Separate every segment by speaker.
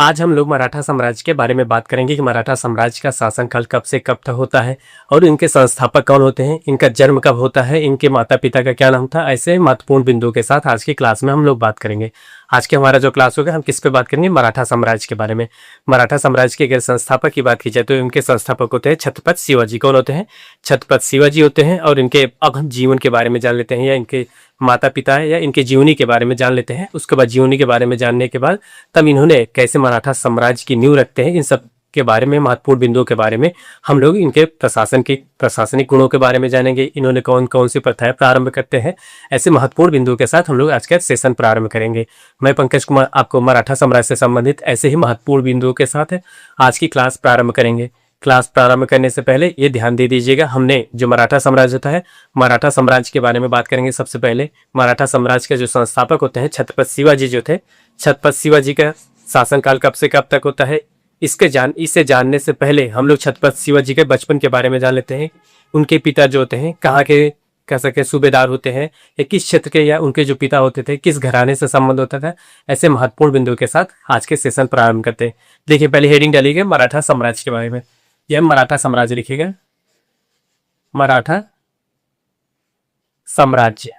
Speaker 1: आज हम लोग मराठा साम्राज्य के बारे में बात करेंगे कि मराठा साम्राज्य का शासनकाल कब से कब तक होता है और इनके संस्थापक कौन होते हैं, इनका जन्म कब होता है, इनके माता पिता का क्या नाम था। ऐसे महत्वपूर्ण बिंदुओं के साथ आज की क्लास में हम लोग बात करेंगे। आज के हमारा जो क्लास होगा हम किस पे बात करेंगे, मराठा साम्राज्य के बारे में। मराठा साम्राज्य के अगर संस्थापक की बात की जाए तो इनके संस्थापक होते हैं छत्रपति शिवाजी। कौन होते हैं? छत्रपति शिवाजी होते हैं। और इनके अब हम जीवन के बारे में जान लेते हैं, या इनके माता पिता है या इनके जीवनी के बारे में जान लेते हैं। उसके बाद जीवनी के बारे में जानने के बाद तब इन्होंने कैसे मराठा साम्राज्य की नींव रखते हैं, इन सब के बारे में, महत्वपूर्ण बिंदुओं के बारे में हम लोग इनके प्रशासनिक गुणों के बारे में जानेंगे। इन्होंने कौन कौन सी प्रथाएं प्रारंभ करते हैं, ऐसे महत्वपूर्ण बिंदुओं के साथ हम लोग आज का सेशन प्रारंभ करेंगे। मैं पंकज कुमार आपको मराठा साम्राज्य से संबंधित ऐसे ही महत्वपूर्ण बिंदुओं के साथ आज की क्लास प्रारंभ करेंगे। क्लास प्रारंभ करने से पहले ये ध्यान दे दीजिएगा, हमने जो मराठा साम्राज्य होता है, मराठा साम्राज्य के बारे में बात करेंगे। सबसे पहले मराठा साम्राज्य के जो संस्थापक होते हैं छत्रपति शिवाजी जो थे, छत्रपति शिवाजी का शासनकाल कब से कब तक होता है, इसे जानने से पहले हम लोग छत्रपति शिवाजी के बचपन के बारे में जान लेते हैं। उनके पिता जो होते हैं कहाँ के कह सके सूबेदार होते हैं, या किस क्षेत्र के, या उनके जो पिता होते थे किस घराने से संबंध होता था। ऐसे महत्वपूर्ण बिंदुओं के साथ आज के सेशन प्रारंभ करते हैं। देखिए पहले हेडिंग डालिएगा मराठा साम्राज्य के बारे में। यह मराठा साम्राज्य लिखिएगा, मराठा साम्राज्य।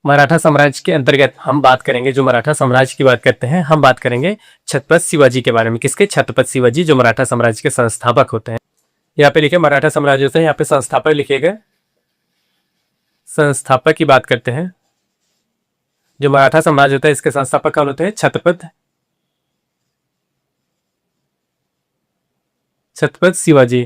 Speaker 1: मराठा साम्राज्य के अंतर्गत हम बात करेंगे, जो मराठा साम्राज्य की बात करते हैं हम बात करेंगे छत्रपति शिवाजी के बारे में। किसके? छत्रपति शिवाजी, जो मराठा साम्राज्य के संस्थापक होते हैं। यहाँ पे लिखे मराठा साम्राज्य होते हैं, यहाँ पे संस्थापक लिखिएगा। संस्थापक की बात करते हैं, जो मराठा साम्राज्य होता है इसके संस्थापक कौन होते हैं? छत्रपति शिवाजी।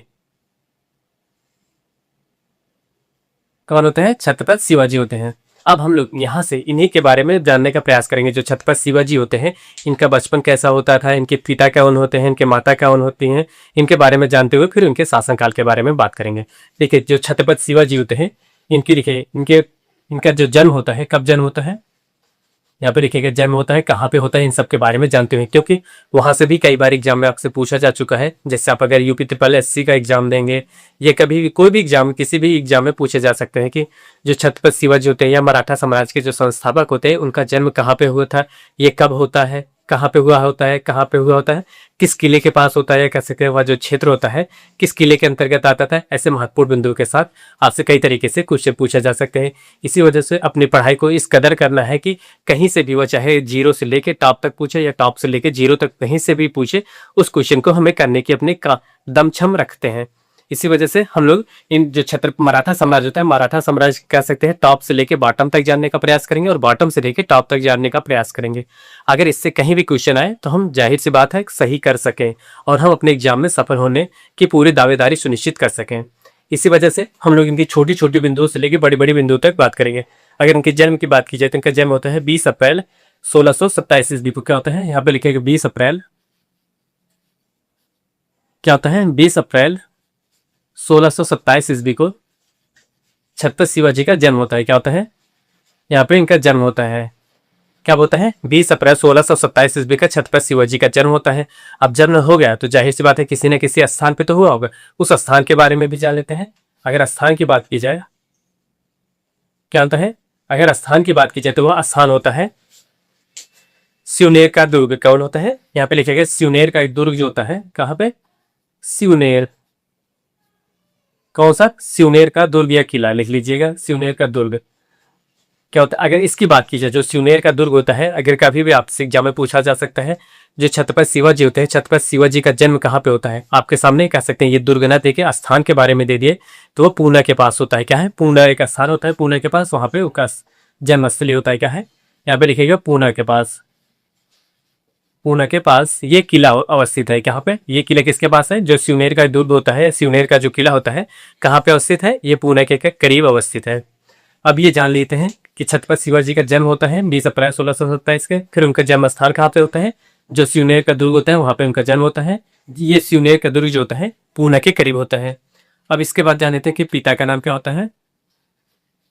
Speaker 1: कौन होते हैं? छत्रपति शिवाजी होते हैं। अब हम लोग यहाँ से इन्हीं के बारे में जानने का प्रयास करेंगे। जो छत्रपति शिवाजी होते हैं, इनका बचपन कैसा होता था, इनके पिता कौन होते हैं, इनके माता कौन होती हैं, इनके बारे में जानते हुए फिर उनके शासनकाल के बारे में बात करेंगे। देखिए जो छत्रपति शिवाजी होते हैं, इनकी लिखिए इनका जो जन्म होता है, कब जन्म होता है, यहाँ पे लिखिएगा जन्म होता है, कहाँ पे होता है, इन सब के बारे में जानते हुए, क्योंकि वहां से भी कई बार एग्जाम में आपसे पूछा जा चुका है। जैसे आप अगर यूपी ट्रिपल एससी का एग्जाम देंगे, या कभी भी कोई भी एग्जाम, किसी भी एग्जाम में पूछे जा सकते हैं कि जो छत्रपति शिवाजी होते हैं या मराठा समाज के जो संस्थापक होते हैं, उनका जन्म कहाँ पे हुआ था, ये कब होता है, कहाँ पे हुआ होता है, कहाँ पे हुआ होता है, किस किले के पास होता है, कह सकते हैं वह जो क्षेत्र होता है किस किले के अंतर्गत आता था। ऐसे महत्वपूर्ण बिंदुओं के साथ आपसे कई तरीके से क्वेश्चन पूछा जा सकते हैं। इसी वजह से अपनी पढ़ाई को इस कदर करना है कि कहीं से भी वह, चाहे जीरो से लेके टॉप तक पूछे या टॉप से लेके जीरो तक कहीं से भी पूछे, उस क्वेश्चन को हमें करने की अपने का दमछम रखते हैं। इसी वजह से हम लोग इन जो मराठा साम्राज्य होता है, मराठा साम्राज्य कह सकते हैं टॉप से लेके बॉटम तक जानने का प्रयास करेंगे और बॉटम से लेके टॉप तक जानने का प्रयास करेंगे। अगर इससे कहीं भी क्वेश्चन आए तो हम जाहिर सी बात है सही कर सकें और हम अपने एग्जाम में सफल होने की पूरी दावेदारी सुनिश्चित कर सकें। इसी वजह से हम लोग इनकी छोटी छोटी बिंदुओं से लेकर बड़ी बड़ी बिंदुओं तक बात करेंगे। अगर इनके जन्म की बात की जाए तो इनका जन्म होता है 20 अप्रैल 1627 ईस्वी को। क्या होता है? यहाँ पे लिखेगा 20 अप्रैल, क्या होता है? 20 अप्रैल 1627 ईस्वी को छत्रपति शिवाजी का जन्म होता है। क्या होता है? यहाँ पे इनका जन्म होता है। क्या होता है? 20 अप्रैल 1627 ईस्वी का छत्रपति शिवाजी का जन्म होता है। अब जन्म हो गया तो जाहिर सी बात है किसी न किसी स्थान पे तो हुआ होगा, उस स्थान के बारे में भी जान लेते हैं। अगर स्थान की बात की जाए, क्या होता है? अगर स्थान की बात की जाए तो वह स्थान होता है सिवनेर का दुर्ग। कौन होता है? यहाँ पे लिखेगा सिवनेर का एक दुर्ग जो होता है। कहाँ पे? सिवनेर। कौन सा? सिवनेर का दुर्ग या किला लिख लीजिएगा, सिवनेर का दुर्ग। क्या होता है? अगर इसकी बात की जाए, जो सिवनेर का दुर्ग होता है, अगर कभी भी आपसे एग्जाम में पूछा जा सकता है, जो छत्रपति शिवाजी होते हैं, छत्रपति शिवाजी का जन्म कहाँ पे होता है, आपके सामने कह सकते हैं ये दुर्ग ना देके स्थान के बारे में दे दिए तो वो पूना के पास होता है। क्या है? पूना एक स्थान होता है, पूना के पास, वहां पे उसका जन्मस्थली होता है। क्या है? यहाँ पे लिखेगा पूना के पास। पूना के पास ये किला अवस्थित है। कहाँ पे? ये किला किसके पास है? जो सिवनेर का दुर्ग होता है, सिवनेर का जो किला होता है, कहाँ पे अवस्थित है? ये पूना के करीब अवस्थित है। अब ये जान लेते हैं कि छत्रपति शिवाजी का जन्म होता है 20 अप्रैल 1627 के। फिर उनका जन्म स्थान कहाँ पे होता है? जो सिवनेर का दुर्ग होता है वहां पे उनका जन्म होता है। ये सिवनेर का दुर्ग जो होता है पूना के करीब होता है। अब इसके बाद जान लेते हैं कि पिता का नाम क्या होता है।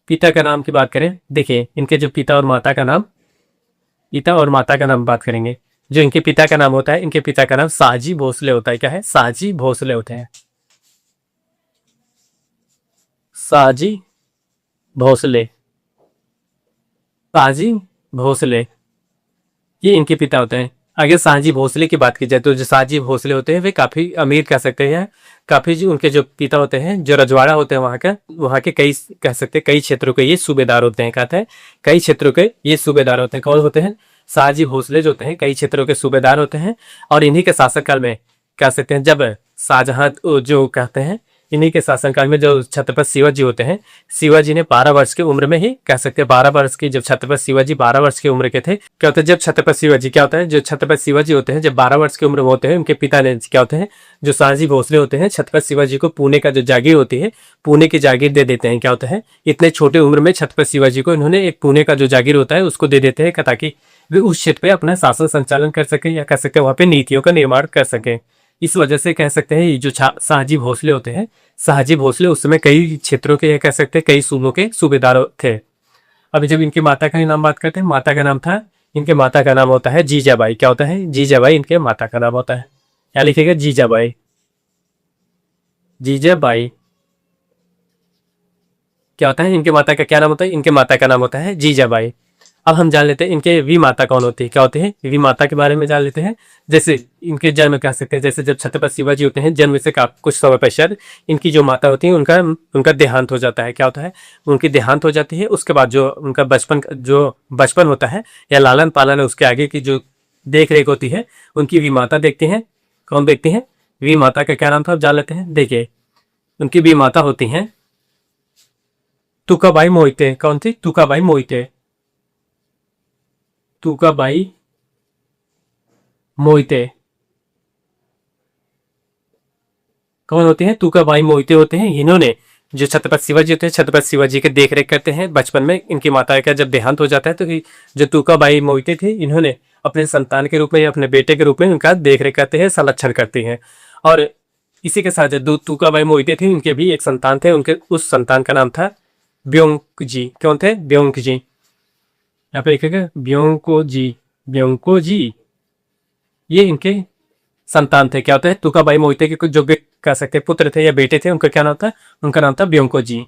Speaker 1: पिता का नाम की बात करें, देखिए इनके जो पिता और माता का नाम, पिता और माता का नाम बात करेंगे। जो इनके पिता का नाम होता है, इनके पिता का नाम शाहजी भोसले होता है। क्या है? शाहजी भोसले होते हैं। शाहजी भोसले, शाहजी भोसले। ये इनके पिता होते हैं। अगर शाहजी भोसले की बात की जाए तो जो शाहजी भोसले होते हैं वे काफी अमीर कह सकते हैं, काफी जो उनके जो पिता होते हैं जो रजवाड़ा होते हैं वहाँ के कई कह सकते हैं कई क्षेत्रों के ये सूबेदार होते हैं। कहते हैं कई क्षेत्रों के ये सूबेदार होते हैं। कौन होते हैं? शाहजी भोसले जो होते हैं कई क्षेत्रों के सूबेदार होते हैं। और इन्हीं के शासनकाल में कह सकते हैं जब शाहजहां जो कहते हैं इन्हीं के शासनकाल में जो छत्रपति शिवाजी होते हैं, शिवाजी ने 12 वर्ष की उम्र में ही कह सकते हैं 12 वर्ष की जब छत्रपति शिवाजी 12 वर्ष की उम्र के थे, क्या होता है जब छत्रपति शिवाजी क्या होता है जो छत्रपति शिवाजी होते हैं जब 12 वर्ष की उम्र में होते हैं उनके पिता ने क्या होते हैं जो शाहजी भोसले होते हैं छत्रपति शिवाजी को पुणे का जो जागीर होती है पुणे की जागीर दे देते हैं। क्या होता है इतने छोटे उम्र में छत्रपति शिवाजी को इन्होंने एक पुणे का जो जागीर होता है उसको दे देते हैं ताकि वे उस क्षेत्र पे अपना शासन संचालन कर सके या कह सकते हैं वहां पे नीतियों का निर्माण कर सके। इस वजह से कह सकते हैं ये जो शाहजी भोसले होते हैं शाहजी भोसले उस समय कई क्षेत्रों के कह सकते हैं कई सूबों के सूबेदार थे। अभी जब इनकी माता का ही नाम बात करते हैं, माता का नाम था इनके माता का नाम होता है जीजाबाई। क्या होता है? जीजाबाई इनके माता का नाम होता है। क्या लिखेगा? जीजाबाई। जीजाबाई क्या होता है इनके माता का क्या नाम होता है? इनके माता का नाम होता है जीजाबाई। अब हम जान लेते हैं इनके वी माता कौन होती है, क्या होते हैं वी माता के बारे में जान लेते हैं। जैसे इनके जन्म कह सकते हैं जैसे जब छत्रपति शिवाजी होते हैं जन्म से कुछ समय पश्चात इनकी जो माता होती है उनका देहांत हो जाता है। क्या होता है? उनकी देहांत हो जाती है। उसके बाद जो उनका बचपन होता है या लालन पालन है उसके आगे की जो देख रेख होती है उनकी वी माता देखती हैं। कौन देखती हैं? वी माता का क्या नाम था आप जान लेते हैं। देखिए उनकी वी माता होती हैं तुकाबाई मोहिते। कौन थी? तुकाबाई मोहिते। तुकाबाई मोहिते कौन होते हैं? तुकाबाई मोहिते होते हैं। इन्होंने जो छत्रपति शिवाजी होते हैं छत्रपति शिवाजी के देख रेख करते हैं। बचपन में इनकी माता का जब देहांत हो जाता है तो जो तुकाबाई मोहिते थे इन्होंने अपने संतान के रूप में या अपने बेटे के रूप में उनका देख रेख करते हैं, संरक्षण करते हैं। और इसी के साथ जो तुकाबाई मोहिते थे उनके भी एक संतान थे, उनके उस संतान का नाम था ब्योंक जी। कौन थे? ब्योंक जी। यहाँ पे लिखेगा ब्योंको जी। ब्योंको जी ये इनके संतान थे। क्या होता है? तुकाबाई मोहिते के कुछ जो कह सकते पुत्र थे या बेटे थे उनका क्या नाम था? उनका नाम था ब्योंको जी।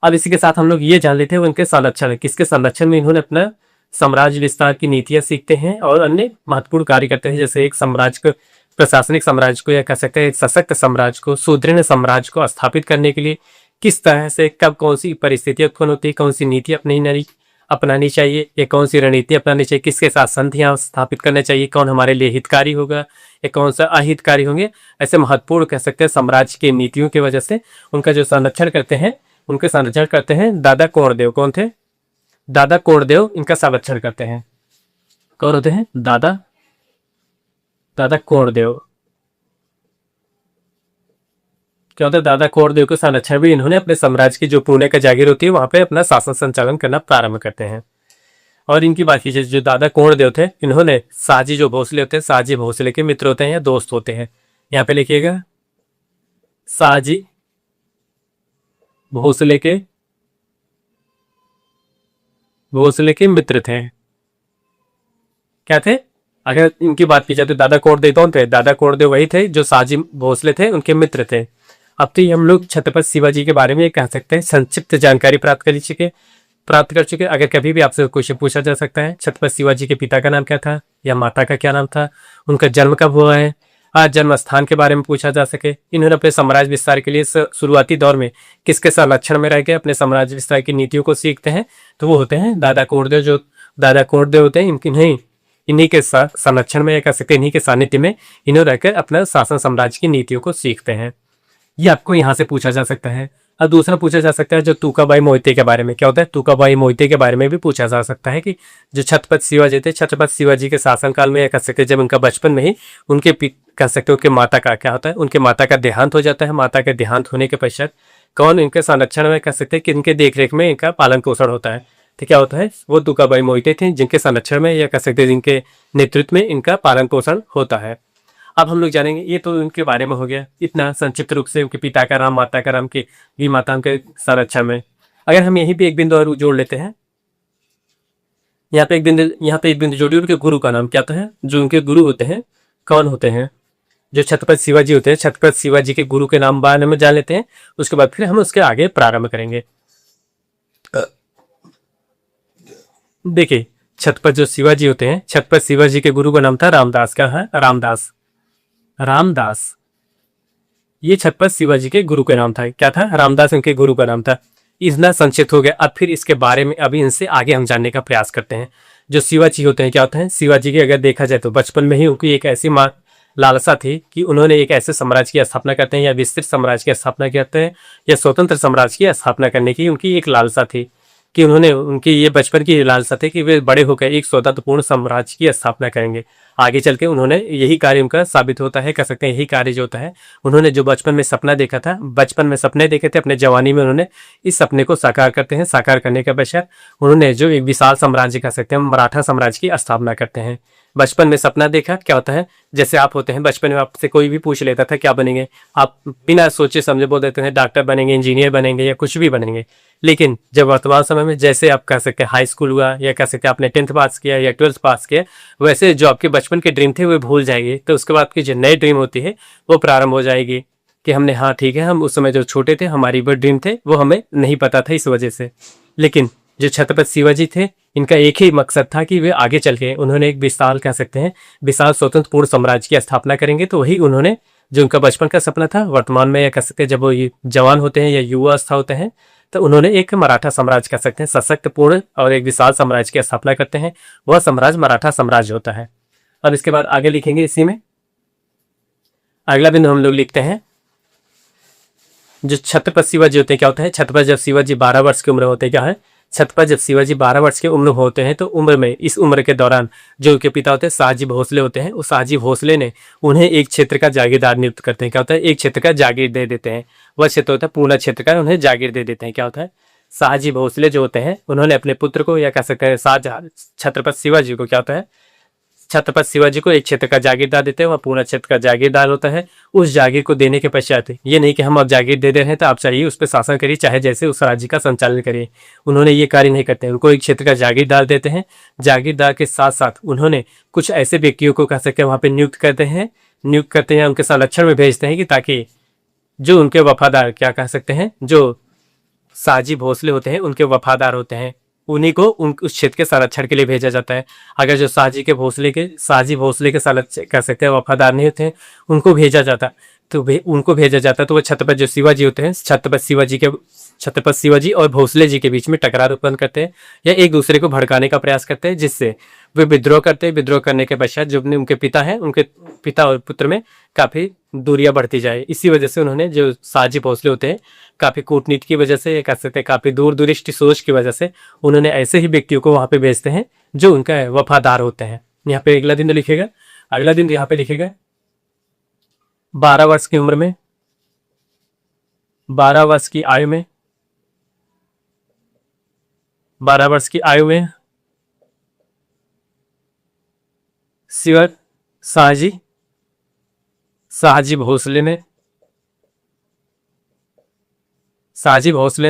Speaker 1: अब इसी के साथ हम लोग ये जान लेते हैं उनके संरक्षण किसके संरक्षण में इन्होंने अपना साम्राज्य विस्तार की नीतियां सीखते हैं और अन्य महत्वपूर्ण कार्य करते हैं। जैसे एक साम्राज्य को प्रशासनिक साम्राज्य को या कह सकते हैं एक सशक्त साम्राज्य को सुदृढ़ साम्राज्य को स्थापित करने के लिए किस तरह से कब कौन सी परिस्थितियां उत्पन्न होती है, कौन सी नीति अपनानी चाहिए या कौन सी रणनीति अपनानी चाहिए, किसके साथ संधियां स्थापित करना चाहिए, कौन हमारे लिए हितकारी होगा या कौन सा अहितकारी होंगे। ऐसे महत्वपूर्ण कह सकते हैं साम्राज्य की नीतियों की वजह से उनका जो संरक्षण करते हैं उनके संरक्षण करते हैं दादा कोंडदेव। कौन थे? दादा कोंडदेव इनका संरक्षण करते हैं। कौन होते हैं? दादा कोंडदेव। क्या होता है? दादा कोंडदेव के संरक्षण भी इन्होंने अपने साम्राज्य की जो पुणे का जागीर होती है वहां पे अपना शासन संचालन करना प्रारंभ करते हैं। और इनकी बात कीजिए जो दादा कोंडदेव थे इन्होंने शाहजी जो भोसले होते हैं शाहजी भोसले के मित्र होते हैं या दोस्त होते हैं। यहाँ पे लिखिएगा शाहजी भोसले के मित्र थे। क्या थे? अगर इनकी बात की जाए तो दादा कोंडदेव कौन थे? दादा कोंडदेव वही थे जो शाहजी भोसले थे उनके मित्र थे। अब तो हम लोग छत्रपति शिवाजी के बारे में कह सकते हैं संक्षिप्त जानकारी प्राप्त कर चुके। अगर कभी भी आपसे क्वेश्चन पूछा जा सकता है छत्रपति शिवाजी के पिता का नाम क्या था या माता का क्या नाम था, उनका जन्म कब हुआ है, आज जन्म स्थान के बारे में पूछा जा सके, इन्होंने अपने साम्राज्य विस्तार के लिए शुरुआती दौर में किसके संरक्षण में रह के अपने साम्राज्य विस्तार की नीतियों को सीखते हैं, तो वो होते हैं दादा कोंडदेव। जो दादा कोंडदेव होते हैं इन्हीं के संरक्षण में कह सकते हैं इन्हीं के सानिध्य में इन्हों रहकर अपना शासन साम्राज्य की नीतियों को सीखते हैं। ये आपको यहाँ से पूछा जा सकता है। अब दूसरा पूछा जा सकता है जो तुकाबाई मोहिते के बारे में। क्या होता है? तुकाबाई मोहिते के बारे में भी पूछा जा सकता है कि जो छत्रपति शिवाजी थे छत्रपति शिवाजी के शासनकाल में कह सकते जब उनका बचपन में ही उनके कह सकते उनके माता का क्या होता है उनके माता का देहांत हो जाता है। माता का देहांत होने के पश्चात कौन इनके संरक्षण में कह सकते हैं कि इनके देखरेख में इनका पालन पोषण होता है। तो क्या होता है? वो तुकाबाई मोहिते थे जिनके संरक्षण में या कह सकते जिनके नेतृत्व में इनका पालन पोषण होता है। अब हम लोग जानेंगे ये तो उनके बारे में हो गया इतना संक्षिप्त रूप से उनके पिता का नाम माता का नाम की भी माता के संरक्षण में। अगर हम यहीं पे एक बिंदु और जोड़ लेते हैं यहाँ पे एक बिंदु जोड़िए उनके गुरु का नाम क्या होता है। जो उनके गुरु होते हैं कौन होते हैं? जो छत्रपति शिवाजी होते हैं छत्रपति शिवाजी के गुरु के नाम बारे में जान लेते हैं, उसके बाद फिर हम उसके आगे प्रारंभ करेंगे। देखिए छत्रपति जो शिवाजी होते हैं, छत्रपति शिवाजी के गुरु का नाम था रामदास। क्या है? रामदास। रामदास ये छत्रपति शिवाजी के गुरु का नाम था। क्या था? रामदास उनके गुरु का नाम था। इतना संक्षिप्त हो गया। अब फिर इसके बारे में अभी इनसे आगे हम जानने का प्रयास करते हैं। जो शिवाजी होते हैं क्या होते हैं? शिवाजी की अगर देखा जाए तो बचपन में ही उनकी एक ऐसी लालसा थी कि उन्होंने एक ऐसे साम्राज्य की स्थापना करते हैं या विस्तृत साम्राज्य की स्थापना करते हैं या स्वतंत्र साम्राज्य की स्थापना करने की उनकी एक लालसा थी कि उन्होंने उनकी ये बचपन की लालसा थी कि वे बड़े होकर एक स्वतंत्रपूर्ण साम्राज्य की स्थापना करेंगे। आगे चल के उन्होंने यही कार्य उनका साबित होता है, कह सकते हैं यही कार्य जो होता है। उन्होंने जो बचपन में सपना देखा था, बचपन में सपने देखे थे, अपने जवानी में उन्होंने इस सपने को साकार करते हैं। साकार करने के पश्चात उन्होंने जो एक विशाल साम्राज्य कह सकते हैं मराठा साम्राज्य की स्थापना करते हैं। बचपन में सपना देखा क्या होता है? जैसे आप होते हैं, बचपन में आपसे कोई भी पूछ लेता था क्या बनेंगे, आप बिना सोचे समझे बोल देते हैं डॉक्टर बनेंगे, इंजीनियर बनेंगे या कुछ भी बनेंगे। लेकिन जब वर्तमान समय में जैसे आप कह सकते हैं हाई स्कूल हुआ या कह सकते हैं आपने 10th पास किया या 12th पास किया, वैसे जो आपके बचपन के ड्रीम थे वो भूल जाएंगे। तो उसके बाद की जो नई ड्रीम होती है वो प्रारंभ हो जाएगी कि हमने, हाँ ठीक है, हम उस समय जो छोटे थे हमारी वो ड्रीम थे वो हमें नहीं पता था इस वजह से। लेकिन जो छत्रपति शिवाजी थे इनका एक ही मकसद था कि वे आगे चल के उन्होंने एक विशाल कह सकते हैं विशाल स्वतंत्र पूर्ण साम्राज्य की स्थापना करेंगे। तो वही उन्होंने जो उनका बचपन का सपना था वर्तमान में या कह सकते हैं जब वो जवान होते हैं या युवा अवस्था होते हैं तो उन्होंने एक मराठा साम्राज्य कह सकते हैं सशक्त पूर्ण और एक विशाल साम्राज्य की स्थापना करते हैं। वह साम्राज्य मराठा साम्राज्य होता है। और इसके बाद आगे लिखेंगे इसी में अगला बिंदु हम लोग लिखते हैं जो छत्रपति शिवाजी होते हैं क्या होता है? छत्रपति जब शिवाजी 12 वर्ष की उम्र होते हैं, क्या है? छत्रपति जब शिवाजी 12 वर्ष की उम्र होते हैं तो उम्र में इस उम्र के दौरान जो उनके पिता होते हैं शाहजी भोसले होते हैं, उस शाहजी भोसले ने उन्हें एक क्षेत्र का जागीरदार नियुक्त करते हैं। क्या होता है? एक क्षेत्र का जागीर दे देते हैं। वह क्षेत्र होता है पूना क्षेत्र का, उन्हें जागीर दे देते हैं। क्या होता है? शाहजी भोसले जो होते हैं उन्होंने अपने पुत्र को या कह सकते हैं शाहजहां छत्रपति शिवाजी को क्या होता है छत्रपति शिवाजी को एक क्षेत्र का जागीरदार देते हैं। वह पूरा क्षेत्र का जागीरदार होता है। उस जागीर को देने के पश्चात ये नहीं कि हम अब जागीर दे रहे हैं तो आप चाहिए उस पर शासन करिए, चाहे जैसे उस राज्य का संचालन करिए। उन्होंने ये कार्य नहीं करते, उनको एक क्षेत्र का जागीरदार देते हैं। जागीरदार के साथ साथ उन्होंने कुछ ऐसे व्यक्तियों को कह सकते हैं वहां पर नियुक्त करते हैं, उनके संरक्षण में भेजते हैं कि ताकि जो उनके वफादार क्या कह सकते हैं जो शाहजी भोसले होते हैं उनके वफादार होते हैं, उन्हीं को उस क्षेत्र के संरक्षण के लिए भेजा जाता है। अगर जो शाहजी भोसले के संरक्षण कर सकते हैं वफादार नहीं होते हैं उनको भेजा जाता तो वो छत्रपति जो शिवाजी होते हैं छत्रपति शिवाजी और भोसले जी के बीच में टकरार उत्पन्न करते हैं या एक दूसरे को भड़काने का प्रयास करते हैं, जिससे वे विद्रोह करते हैं। विद्रोह करने के पश्चात जो उनके पिता हैं उनके पिता और पुत्र में काफी दूरियां बढ़ती जाए। इसी वजह से उन्होंने जो शाहजी भोसले होते हैं काफी कूटनीति की वजह से कह सकते हैं काफी दूरदृष्टि सोच की वजह से उन्होंने ऐसे ही व्यक्तियों को वहां पे भेजते हैं जो उनका वफादार होते हैं। यहाँ पे अगला दिन लिखेगा, अगला दिन यहाँ पे लिखेगा 12 वर्ष की उम्र में 12 वर्ष की आयु में 12 वर्ष की आयु में शाहजी भोसले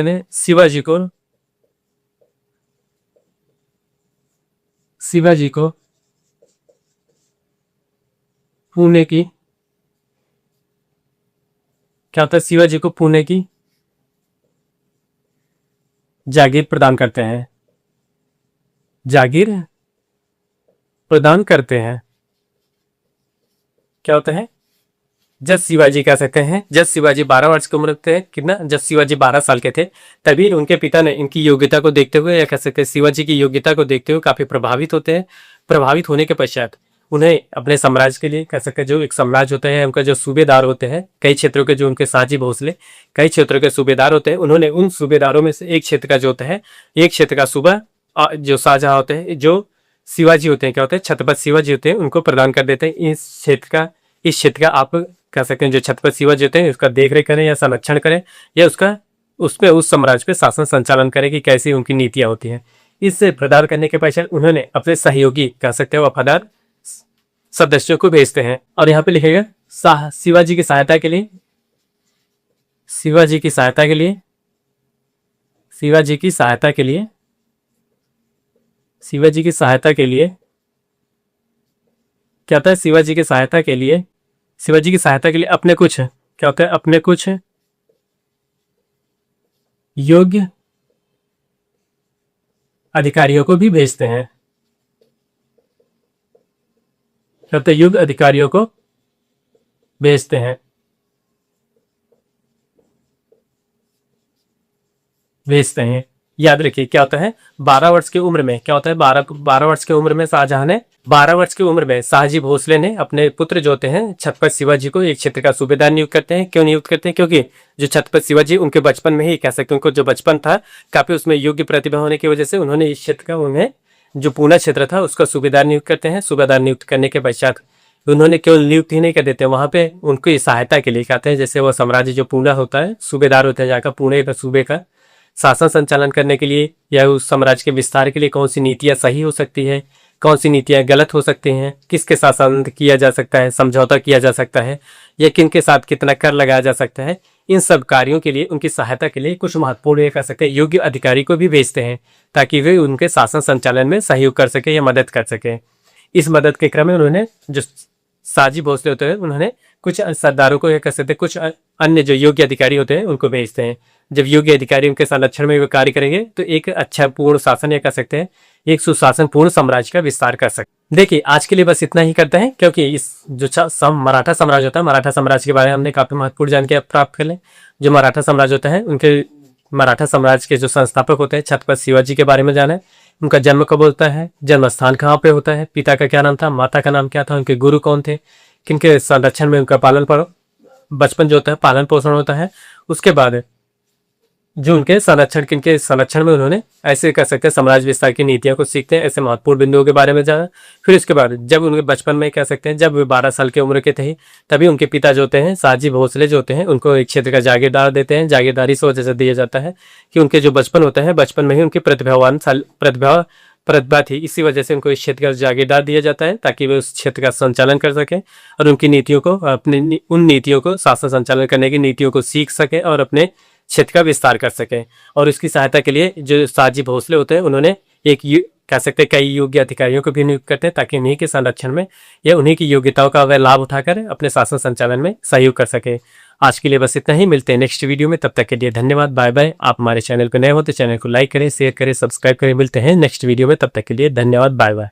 Speaker 1: ने शिवाजी को पुणे की क्या होता है शिवाजी को पुणे की जागीर प्रदान करते हैं। क्या होता है? जब शिवाजी कह सकते हैं जब शिवाजी 12 वर्ष की उम्र थे, कितना, जब शिवाजी 12 साल के थे तभी उनके पिता ने इनकी योग्यता को देखते हुए या कह सकते हैं शिवाजी की योग्यता को देखते हुए काफी प्रभावित होते हैं। प्रभावित होने के पश्चात उन्हें अपने साम्राज्य के लिए कह सकते हैं जो एक साम्राज्य होता है उनका जो सूबेदार होते हैं कई क्षेत्रों के जो उनके शाहजी भोसले कई क्षेत्रों के सूबेदार होते हैं, उन्होंने उन सूबेदारों में से एक क्षेत्र का जो होता है एक क्षेत्र का सूबा जो शाहजहां होते हैं जो शिवाजी होते हैं क्या होते हैं छत्रपति शिवाजी होते हैं उनको प्रदान कर देते हैं। इस क्षेत्र का आप कह सकते हैं जो छत्रपति शिवाजी होते हैं उसका देख रेख करें या संरक्षण करें या उस साम्राज्य पे शासन संचालन करें कि कैसी उनकी नीतियां होती हैं। इससे प्रदान करने के पश्चात उन्होंने अपने सहयोगी कह सकते हैं वफादार सदस्यों को भेजते हैं। और यहाँ पे लिखेगा शिवाजी की सहायता के लिए क्या होता है? शिवाजी की सहायता के लिए अपने कुछ क्या होता है अपने कुछ योग्य अधिकारियों को भी भेजते हैं। तब तक योग्य अधिकारियों को भेजते हैं। याद रखिए क्या होता है, 12 वर्ष की उम्र में क्या होता है, 12 वर्ष की उम्र में शाहजहां ने 12 वर्ष की उम्र में शाहजी भोसले ने अपने पुत्र जो होते हैं छत्रपति शिवाजी को एक क्षेत्र का सूबेदार नियुक्त करते हैं। क्यों नियुक्त करते हैं? क्योंकि जो छत्रपति शिवाजी उनके बचपन में ही कह सकते हैं, उनको जो बचपन था काफी उसमें योग्य प्रतिभा होने की वजह से उन्होंने इस क्षेत्र का, उन्हें जो पूना क्षेत्र था उसका सूबेदार नियुक्त करते हैं। सूबेदार नियुक्त करने के पश्चात उन्होंने केवल नियुक्त ही नहीं कर देते, वहां पे उनकी सहायता के लिए कहते हैं, जैसे वो साम्राज्य जो पूना होता है, सूबेदार होते हैं जहाँ का, पुणे का सूबे का शासन संचालन करने के लिए या उस साम्राज्य के विस्तार के लिए कौन सी नीतियां सही हो सकती है, कौन सी नीतियां गलत हो सकती हैं, किसके साथ संबंध किया जा सकता है, समझौता किया जा सकता है, या किन के साथ कितना कर लगाया जा सकता है, इन सब कार्यों के लिए उनकी सहायता के लिए कुछ महत्वपूर्ण कह सकते हैं योग्य अधिकारी को भी भेजते हैं ताकि वे उनके शासन संचालन में सहयोग कर सके या मदद कर सके। इस मदद के क्रम में उन्होंने जो शाहजी भोसले होते हैं उन्होंने कुछ सरदारों को, या कह सकते हैं कुछ अन्य जो योग्य अधिकारी होते हैं उनको भेजते हैं। जब योग्य अधिकारी उनके संरक्षण में कार्य करेंगे तो एक अच्छा पूर्ण शासन, या कह सकते हैं एक सुशासन पूर्ण साम्राज्य का विस्तार कर सकते। देखिए आज के लिए बस इतना ही करते हैं, क्योंकि इस जो मराठा साम्राज्य होता है, मराठा साम्राज्य के बारे में हमने काफी महत्वपूर्ण जानकारी प्राप्त कर लें। जो मराठा साम्राज्य होता है, उनके मराठा साम्राज्य के जो संस्थापक होते हैं छत्रपति शिवाजी के बारे में जाना है। उनका जन्म कब होता है, जन्म स्थान कहाँ पे होता है, पिता का क्या नाम था, माता का नाम क्या था, उनके गुरु कौन थे, किनके संरक्षण में उनका बचपन जो होता है पालन पोषण होता है। उसके बाद जो उनके किनके संरक्षण में उन्होंने ऐसे कह सकते हैं साम्राज्य विस्तार की नीतियों को सीखते हैं, ऐसे महत्वपूर्ण बिंदुओं के बारे में जाना। फिर उसके बाद जब उनके बचपन में कह सकते हैं जब वे 12 साल की उम्र के थे, तभी उनके पिता जो होते हैं शाहजी भोसले जो होते हैं उनको एक क्षेत्र का जागीरदार देते हैं। जागीरदारी इस वजह से दिया जाता है कि उनके जो बचपन होता है, बचपन में ही उनकी प्रतिभा थी, इसी वजह से उनको इस क्षेत्र का जागीरदार दिया जाता है ताकि वे उस क्षेत्र का संचालन कर सके और उनकी नीतियों को, उन नीतियों को, शासन संचालन करने की नीतियों को सीख सके और अपने क्षेत्र का विस्तार कर सके। और इसकी सहायता के लिए जो शाहजी भोसले होते हैं उन्होंने कह सकते हैं कई योग्य अधिकारियों को भी नियुक्त करते हैं ताकि उन्हीं के संरक्षण में या उन्हीं की योग्यताओं का वह लाभ उठाकर अपने शासन संचालन में सहयोग कर सके। आज के लिए बस इतना ही, मिलते हैं नेक्स्ट वीडियो में, तब तक के लिए धन्यवाद, बाय बाय। आप हमारे चैनल को नए हो तो चैनल को लाइक करें, शेयर करें, सब्सक्राइब करें। मिलते हैं नेक्स्ट वीडियो में, तब तक के लिए धन्यवाद, बाय बाय।